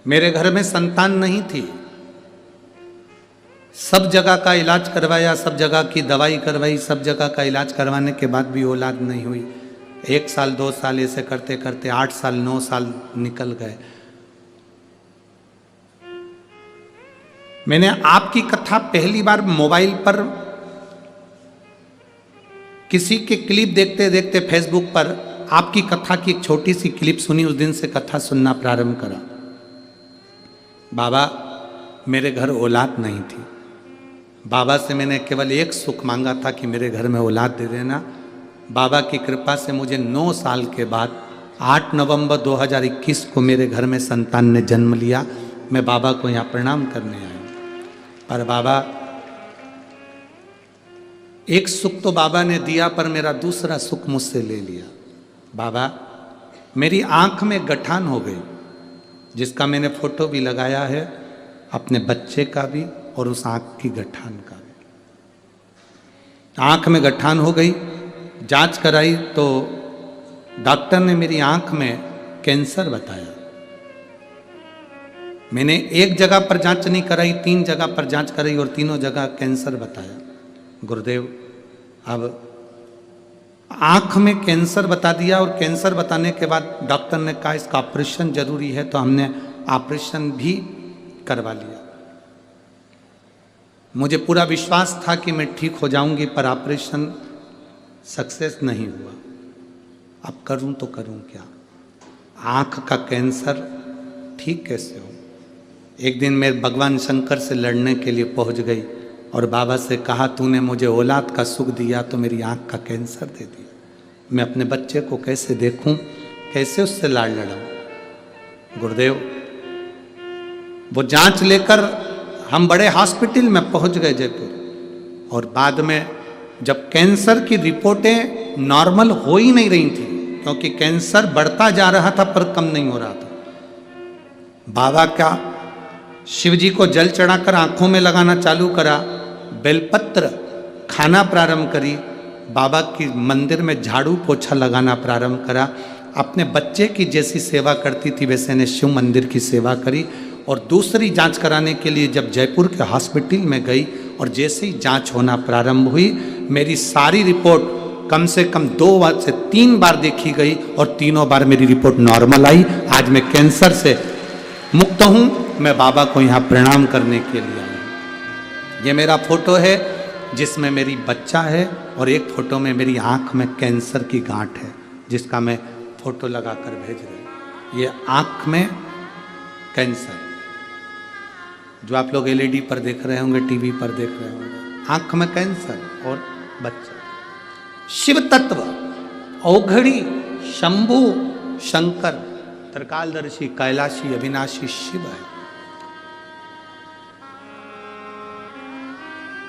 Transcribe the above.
मेरे घर में संतान नहीं थी। सब जगह का इलाज करवाया, सब जगह की दवाई करवाई, सब जगह का इलाज करवाने के बाद भी औलाद नहीं हुई। 1 साल 2 साल ऐसे करते करते 8 साल 9 साल निकल गए। मैंने आपकी कथा पहली बार मोबाइल पर किसी के क्लिप देखते देखते फेसबुक पर आपकी कथा की एक छोटी सी क्लिप सुनी। उस दिन से कथा सुनना प्रारंभ करा। बाबा, मेरे घर औलाद नहीं थी। बाबा से मैंने केवल एक सुख मांगा था कि मेरे घर में औलाद दे देना। बाबा की कृपा से मुझे 9 साल के बाद 8 नवंबर 2021 को मेरे घर में संतान ने जन्म लिया। मैं बाबा को यहाँ प्रणाम करने आया। पर बाबा, एक सुख तो बाबा ने दिया, पर मेरा दूसरा सुख मुझसे ले लिया। बाबा, मेरी आंख में गठान हो गई, जिसका मैंने फोटो भी लगाया है, अपने बच्चे का भी और उस आंख की गठान का भी। आंख में गठान हो गई, जांच कराई तो डॉक्टर ने मेरी आंख में कैंसर बताया। मैंने एक जगह पर जांच नहीं कराई, 3 जगह पर जांच कराई और तीनों जगह कैंसर बताया। गुरुदेव, अब आंख में कैंसर बता दिया और कैंसर बताने के बाद डॉक्टर ने कहा इसका ऑपरेशन जरूरी है, तो हमने ऑपरेशन भी करवा लिया। मुझे पूरा विश्वास था कि मैं ठीक हो जाऊंगी, पर ऑपरेशन सक्सेस नहीं हुआ। अब करूं तो करूं क्या? आंख का कैंसर ठीक कैसे हो? एक दिन मैं भगवान शंकर से लड़ने के लिए पहुंच गई और बाबा से कहा, तूने मुझे औलाद का सुख दिया तो मेरी आंख का कैंसर दे दिया। मैं अपने बच्चे को कैसे देखूं, कैसे उससे लाड़ लड़ाऊं? गुरुदेव, वो जांच लेकर हम बड़े हॉस्पिटल में पहुंच गए जयपुर, और बाद में जब कैंसर की रिपोर्टें नॉर्मल हो ही नहीं रही थी, क्योंकि कैंसर बढ़ता जा रहा था पर कम नहीं हो रहा था। बाबा का शिव जी को जल चढ़ाकर आंखों में लगाना चालू करा, बेलपत्र खाना प्रारंभ करी, बाबा की मंदिर में झाड़ू पोछा लगाना प्रारंभ करा। अपने बच्चे की जैसी सेवा करती थी वैसे ने शिव मंदिर की सेवा करी। और दूसरी जांच कराने के लिए जब जयपुर के हॉस्पिटल में गई और जैसे ही जांच होना प्रारंभ हुई, मेरी सारी रिपोर्ट कम से कम 2 बार से 3 बार देखी गई और तीनों बार मेरी रिपोर्ट नॉर्मल आई। आज मैं कैंसर से मुक्त हूं। मैं बाबा को यहाँ प्रणाम करने के लिए आया हूं। ये मेरा फोटो है जिसमें मेरी बच्चा है, और एक फोटो में मेरी आंख में कैंसर की गांठ है, जिसका मैं फोटो लगाकर भेज रहा हूं। ये आंख में कैंसर जो आप लोग LED पर देख रहे होंगे, टीवी पर देख रहे होंगे, आंख में कैंसर और बच्चा। शिव तत्व औघड़ी शंभु शंकर त्रिकालदर्शी कैलाशी अविनाशी शिव है।